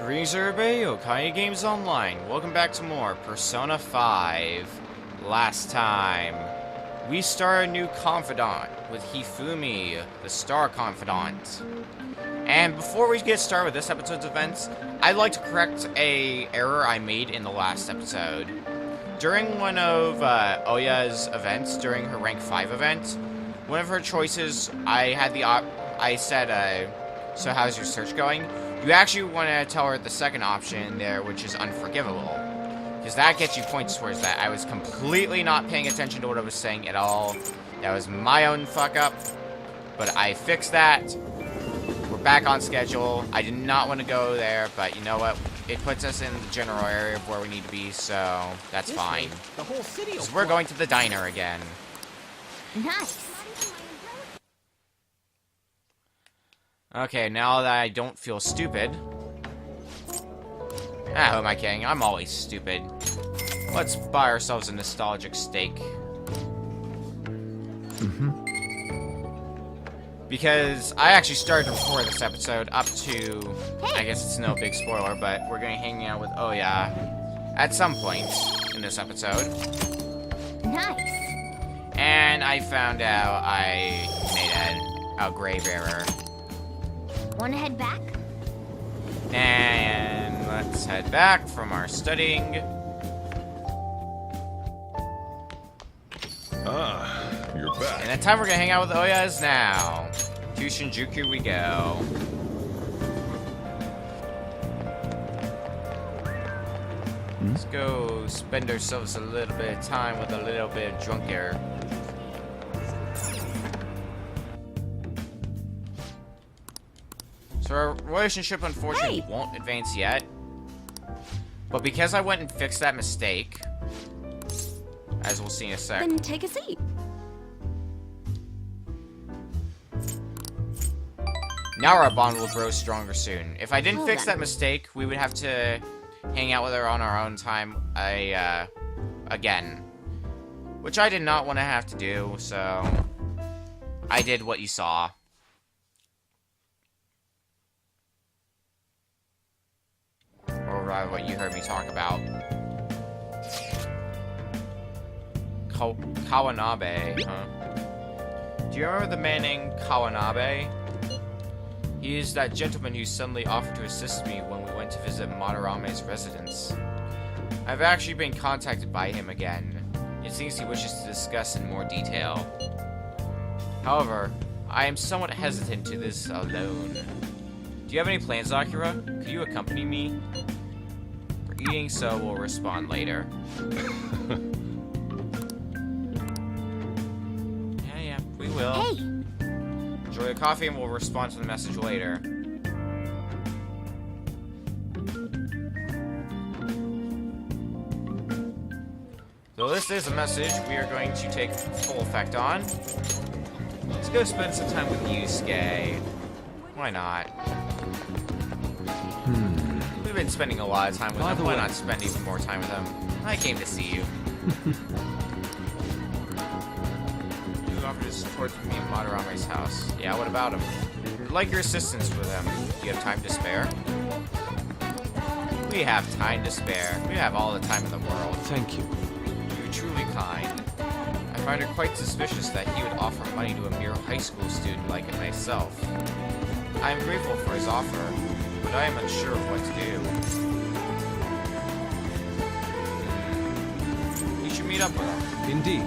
Greetings everybody, Okaya Games Online. Welcome back to more Persona 5. Last time, we started a new confidant with Hifumi, the Star Confidant. And before we get started with this episode's events, I'd like to correct a error I made in the last episode. During one of Oya's events, during her rank 5 event, one of her choices, I said, so how's your search going? You actually want to tell her the second option there, which is unforgivable. Because that gets you points towards that. I was completely not paying attention to what I was saying at all. That was my own fuck up. But I fixed that. We're back on schedule. I did not want to go there, but you know what? It puts us in the general area of where we need to be, so that's fine. The whole city. So we're going to the diner again. Nice. Okay, now that I don't feel stupid. Ah, who am I kidding? I'm always stupid. Let's buy ourselves a nostalgic steak. Because I actually started to record this episode up to, I guess it's no big spoiler, but we're going to hang out with Oya at some point in this episode. Nice. And I found out I made a grave error. Wanna head back? And let's head back from our studying. Ah, you're back. And the time we're gonna hang out with Oya is now. To Shinjuku we go. Let's go spend ourselves a little bit of time with a little bit of drunk air. So our relationship unfortunately won't advance yet. But because I went and fixed that mistake, as we'll see in a sec. Then take a seat. Now our bond will grow stronger soon. If I didn't Well fix then. that mistake, we would have to hang out with her on our own time again. Which I did not want to have to do, so I did what you saw. Or rather, what you heard me talk about. Kawanabe, huh? Do you remember the man named Kawanabe? He is that gentleman who suddenly offered to assist me when we went to visit Madarame's residence. I've actually been contacted by him again. It seems he wishes to discuss in more detail. However, I am somewhat hesitant to this alone. Do you have any plans, Akira? Could you accompany me? For eating, so we'll respond later. Yeah, we will. Hey, Enjoy your coffee and we'll respond to the message later. So this is a message we are going to take full effect on. Let's go spend some time with Yusuke. Why not? We've been spending a lot of time with him. Why not spend even more time with him? I came to see you. You offered to support me in Madarame's house. Yeah, what about him? I'd like your assistance with him. Do you have time to spare? We have time to spare. We have all the time in the world. Thank you. You're truly kind. I find it quite suspicious that he would offer money to a mere high school student like myself. I am grateful for his offer, but I am unsure of what to do. You should meet up with him. Indeed.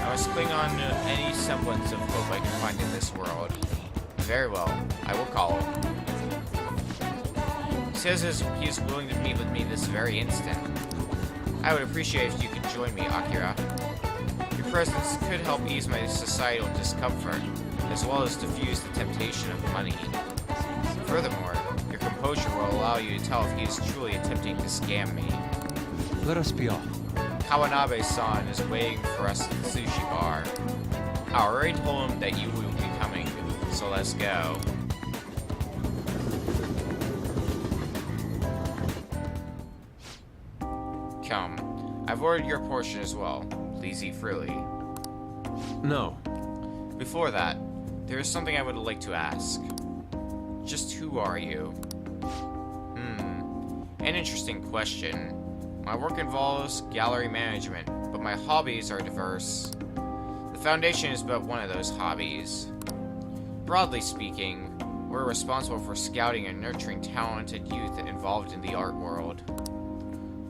I must cling on to any semblance of hope I can find in this world. Very well, I will call him. He says he is willing to meet with me this very instant. I would appreciate if you could join me, Akira. Your presence could help ease my societal discomfort, as well as diffuse the temptation of money. Furthermore, your composure will allow you to tell if he is truly attempting to scam me. Let us be off. Kawanabe-san is waiting for us at the sushi bar. I already told him that you will be coming, so let's go. Come. I've ordered your portion as well. Please eat freely. No. Before that, there is something I would like to ask. Just who are you? An interesting question. My work involves gallery management, but my hobbies are diverse. The Foundation is but one of those hobbies. Broadly speaking, we're responsible for scouting and nurturing talented youth involved in the art world.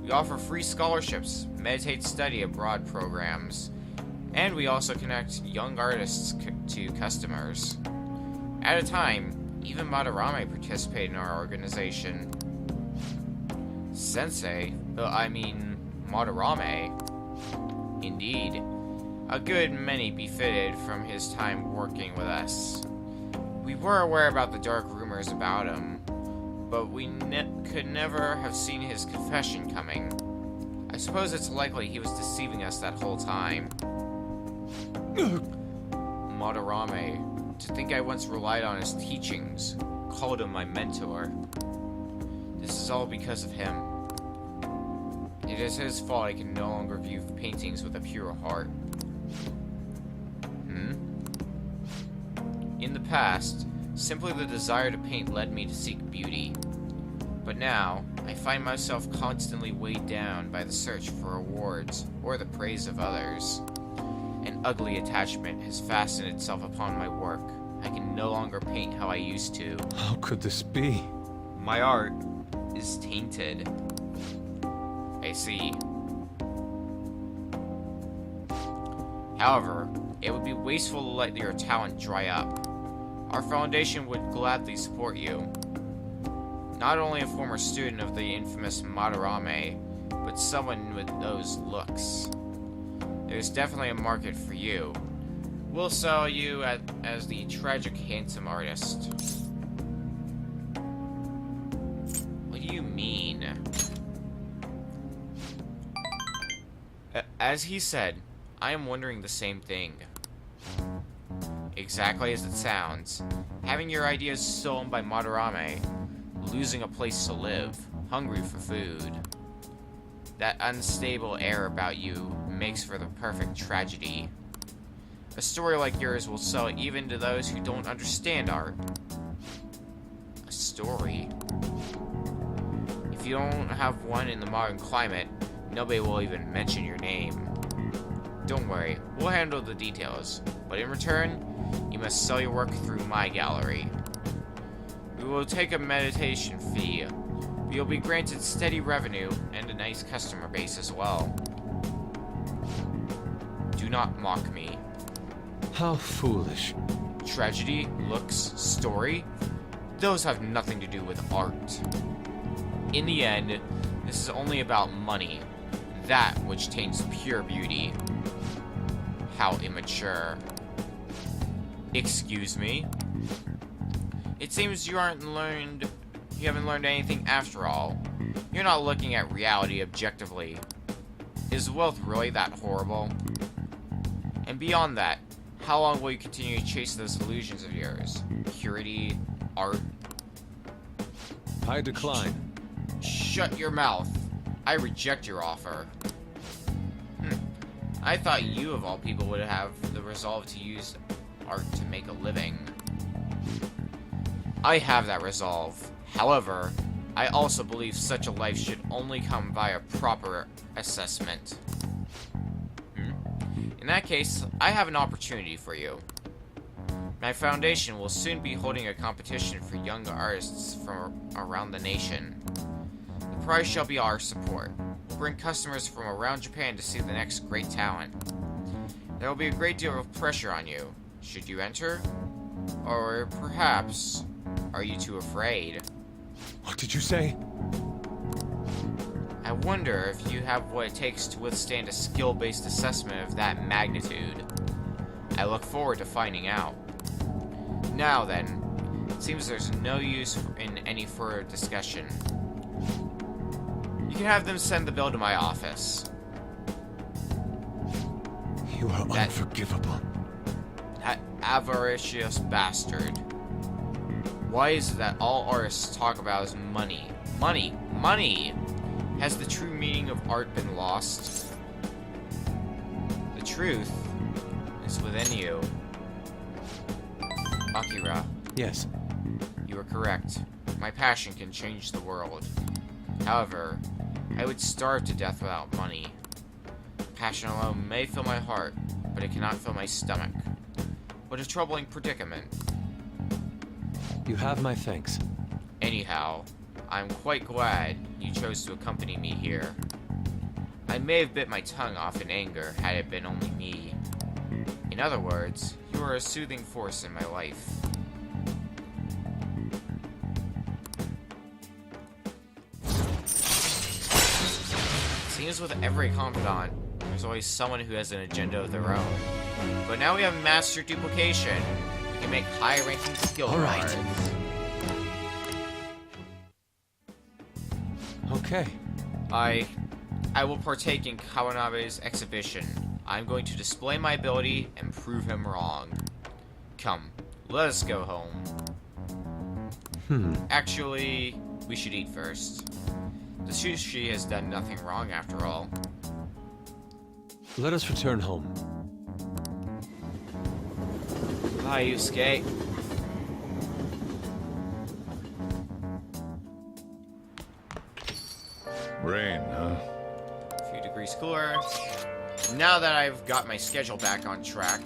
We offer free scholarships, meditate study abroad programs, and we also connect young artists to customers. At a time, even Madarame participated in our organization. Sensei? Madarame. Indeed. A good many befitted from his time working with us. We were aware about the dark rumors about him, but we could never have seen his confession coming. I suppose it's likely he was deceiving us that whole time. Madarame, to think I once relied on his teachings, called him my mentor. This is all because of him. It is his fault I can no longer view paintings with a pure heart. In the past, simply the desire to paint led me to seek beauty. But now, I find myself constantly weighed down by the search for awards or the praise of others. An ugly attachment has fastened itself upon my work. I can no longer paint how I used to. How could this be? My art is tainted. I see. However, it would be wasteful to let your talent dry up. Our foundation would gladly support you. Not only a former student of the infamous Madarame, but someone with those looks. There's definitely a market for you. We'll sell you as the tragic handsome artist. What do you mean? As he said, I am wondering the same thing. Exactly as it sounds. Having your ideas stolen by Madarame, losing a place to live, hungry for food. That unstable air about you makes for the perfect tragedy. A story like yours will sell even to those who don't understand art. A story? If you don't have one in the modern climate, nobody will even mention your name. Don't worry, we'll handle the details, but in return, you must sell your work through my gallery. We will take a meditation fee, but you'll be granted steady revenue and a nice customer base as well. Do not mock me. How foolish. Tragedy, looks, story, those have nothing to do with art. In the end, this is only about money, that which taints pure beauty. How immature. Excuse me? It seems you haven't learned anything after all. You're not looking at reality objectively. Is wealth really that horrible? And beyond that, how long will you continue to chase those illusions of yours? Purity, art? I decline. Shut your mouth. I reject your offer. I thought you, of all people, would have the resolve to use art to make a living. I have that resolve. However, I also believe such a life should only come via proper assessment. In that case, I have an opportunity for you. My foundation will soon be holding a competition for young artists from around the nation. The prize shall be our support. We'll bring customers from around Japan to see the next great talent. There will be a great deal of pressure on you. Should you enter? Or perhaps, are you too afraid? What did you say? I wonder if you have what it takes to withstand a skill-based assessment of that magnitude. I look forward to finding out. Now then, it seems there's no use in any further discussion. You can have them send the bill to my office. You are unforgivable. That avaricious bastard. Why is it that all artists talk about is money? Money! Money! Has the true meaning of art been lost? The truth is within you. Akira, Yes. you are correct. my passion can change the world. However, I would starve to death without money. Passion alone may fill my heart, but it cannot fill my stomach. What a troubling predicament. You have my thanks. Anyhow, I'm quite glad you chose to accompany me here. I may have bit my tongue off in anger had it been only me. In other words, you are a soothing force in my life. Seems with every confidant, there's always someone who has an agenda of their own. But now we have master duplication. We can make high-ranking skill cards. Okay. I will partake in Kawanabe's exhibition. I'm going to display my ability and prove him wrong. Come, let us go home. Actually, we should eat first. The sushi has done nothing wrong after all. Let us return home. Bye, Yusuke. Rain, huh? A few degrees cooler. Now that I've got my schedule back on track,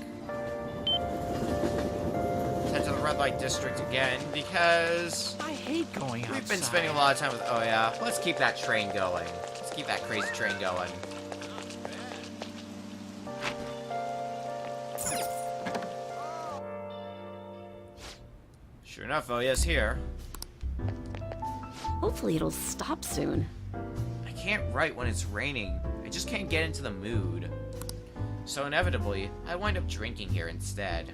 head to the red light district again because I hate going outside. we've been spending a lot of time with. Oh yeah, let's keep that train going. Let's keep that crazy train going. Sure enough, Oya's here. Hopefully it'll stop soon. I can't write when it's raining. I just can't get into the mood. So inevitably, I wind up drinking here instead.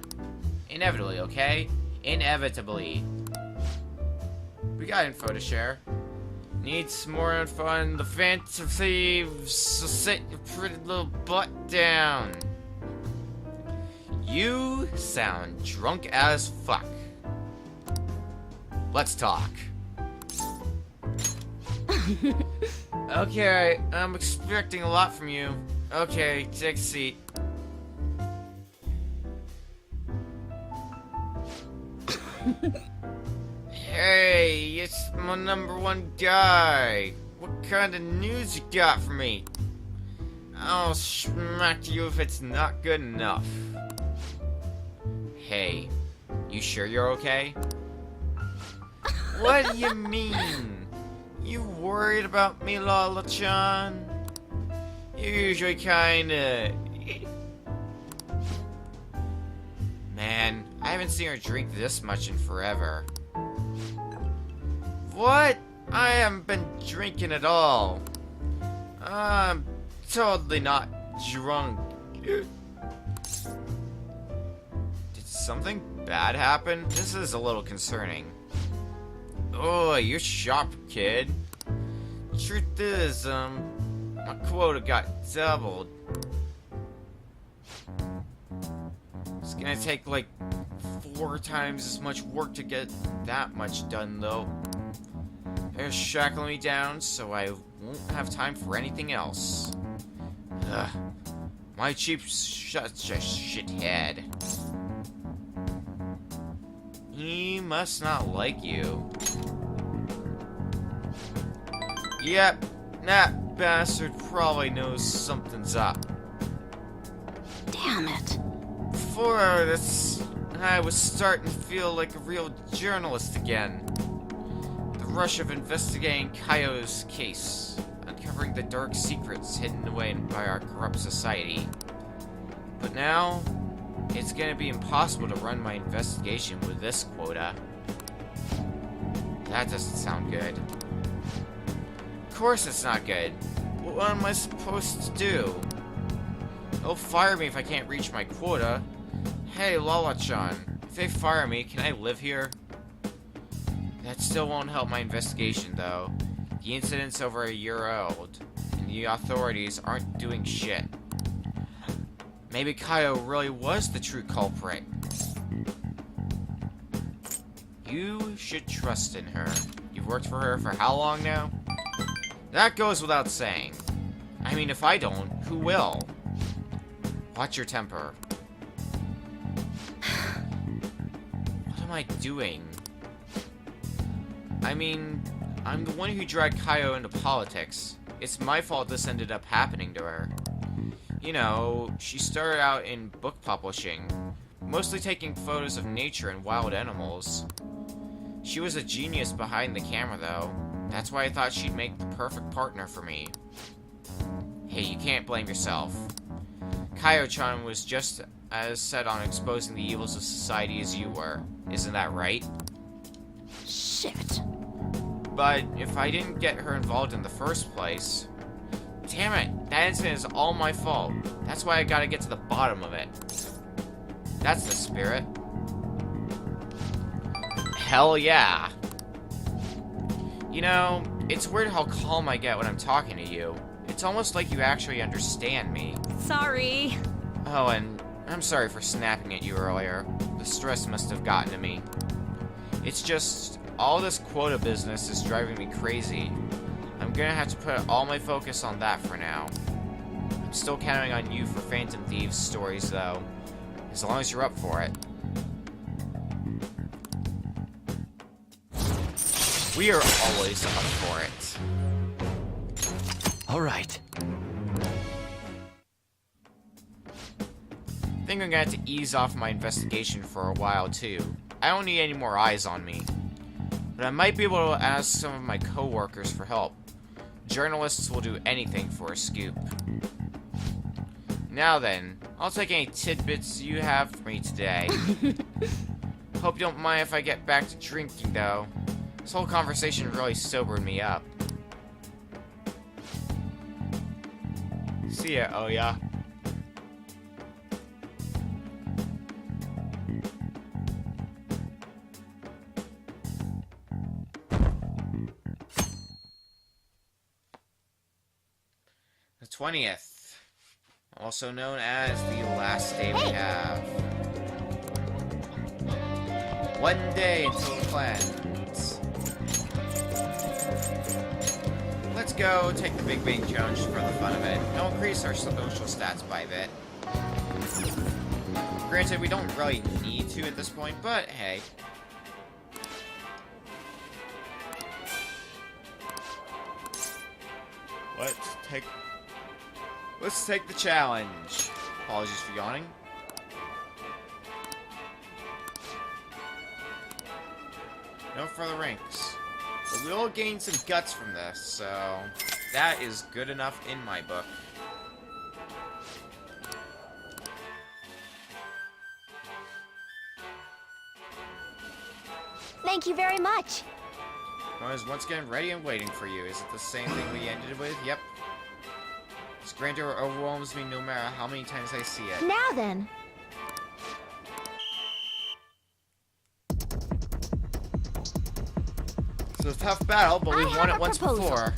Inevitably, okay? Inevitably. We got info to share. Need some more info on the fantasy, so sit your pretty little butt down. You sound drunk as fuck. Let's talk. Okay, I'm expecting a lot from you. Okay, take a seat. Hey, it's my #1 guy. What kind of news you got for me? I'll smack you if it's not good enough. Hey, you sure you're okay? What do you mean? You worried about me, Lala-chan? You're usually kinda... Man, I haven't seen her drink this much in forever. What? I haven't been drinking at all. I'm totally not drunk. Did something bad happen? This is a little concerning. Oh, you're sharp, kid. Truth is, my quota got doubled. It's gonna take like 4 times as much work to get that much done, though. They're shackling me down, so I won't have time for anything else. Ugh. My chief's such a shithead. He must not like you. Yep, that bastard probably knows something's up. Damn it. Before this, I was starting to feel like a real journalist again. The rush of investigating Kaio's case, uncovering the dark secrets hidden away by our corrupt society. But now, it's gonna be impossible to run my investigation with this quota. That doesn't sound good. Of course it's not good. What am I supposed to do? They'll fire me if I can't reach my quota. Hey, Lala-chan, if they fire me, can I live here? That still won't help my investigation, though. The incident's over a year old, and the authorities aren't doing shit. Maybe Kaio really was the true culprit. You should trust in her. You've worked for her for how long now? That goes without saying. I mean, if I don't, who will? Watch your temper. What am I doing? I mean, I'm the one who dragged Kaio into politics. It's my fault this ended up happening to her. You know, she started out in book publishing, mostly taking photos of nature and wild animals. She was a genius behind the camera, though. That's why I thought she'd make the perfect partner for me. Hey, you can't blame yourself. Kaio-chan was just as set on exposing the evils of society as you were. Isn't that right? Shit. But if I didn't get her involved in the first place... Damn it! That incident is all my fault. That's why I gotta get to the bottom of it. That's the spirit. Hell yeah! You know, it's weird how calm I get when I'm talking to you. It's almost like you actually understand me. Sorry. Oh, and I'm sorry for snapping at you earlier. The stress must have gotten to me. It's just, all this quota business is driving me crazy. I'm gonna have to put all my focus on that for now. I'm still counting on you for Phantom Thieves stories, though. As long as you're up for it. We are always up for it. All right. I think I'm gonna have to ease off my investigation for a while, too. I don't need any more eyes on me. But I might be able to ask some of my co-workers for help. Journalists will do anything for a scoop. Now then, I'll take any tidbits you have for me today. Hope you don't mind if I get back to drinking, though. This whole conversation really sobered me up. See ya, oh yeah. The 20th, also known as the last day we have. One day until the plan ends. Let's go take the Big Bang Challenge for the fun of it. It'll increase our social stats by a bit. Granted, we don't really need to at this point, but hey. Let's take the challenge. Apologies for yawning. No further ranks. But we will gain some guts from this, so that is good enough in my book. Thank you very much. I was once again ready and waiting for you. Is it the same thing we ended with? Yep. This grandeur overwhelms me no matter how many times I see it. Now then. It's a tough battle, but we've won it once before.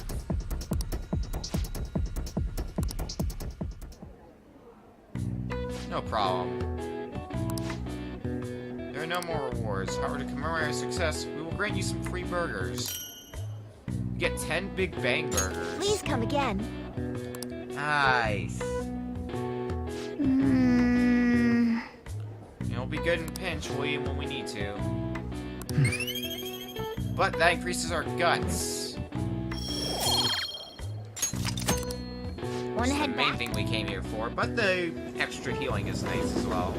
No problem. There are no more rewards. However, to commemorate our success, we will grant you some free burgers. You get 10 Big Bang burgers. Please come again. Nice. It'll be good in a pinch. We'll eat when we need to. But that increases our guts. Want to head the main back? thing we came here for, but the extra healing is nice as well.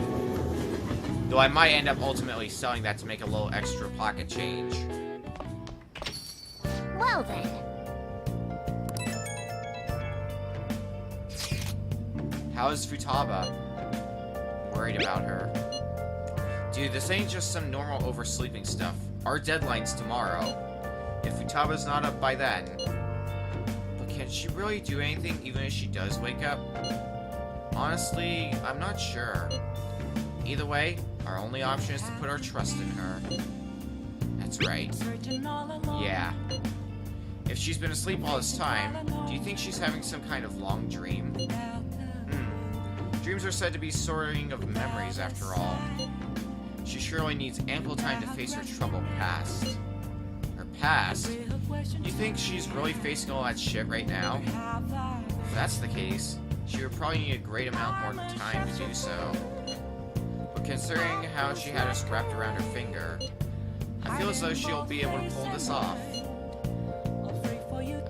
Though I might end up ultimately selling that to make a little extra pocket change. Well then. How is Futaba? Worried about her. Dude, this ain't just some normal oversleeping stuff. Our deadline's tomorrow. If Futaba's not up by then. But can she really do anything even if she does wake up? Honestly, I'm not sure. Either way, our only option is to put our trust in her. That's right. Yeah. If she's been asleep all this time, do you think she's having some kind of long dream? Dreams are said to be sorting of memories after all. She surely needs ample time to face her troubled past. Her past? You think she's really facing all that shit right now? If that's the case, she would probably need a great amount more time to do so. But considering how she had us wrapped around her finger, I feel as though she'll be able to pull this off.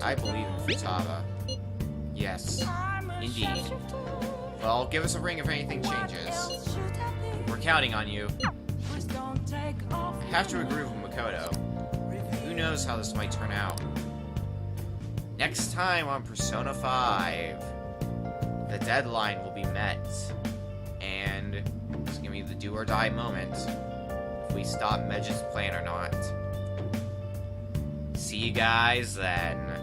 I believe in Futaba. Yes, indeed. Well, give us a ring if anything changes. We're counting on you. I have to agree with Makoto. Who knows how this might turn out. Next time on Persona 5, the deadline will be met. And it's gonna be the do or die moment. If we stop Medge's plan or not. See you guys then.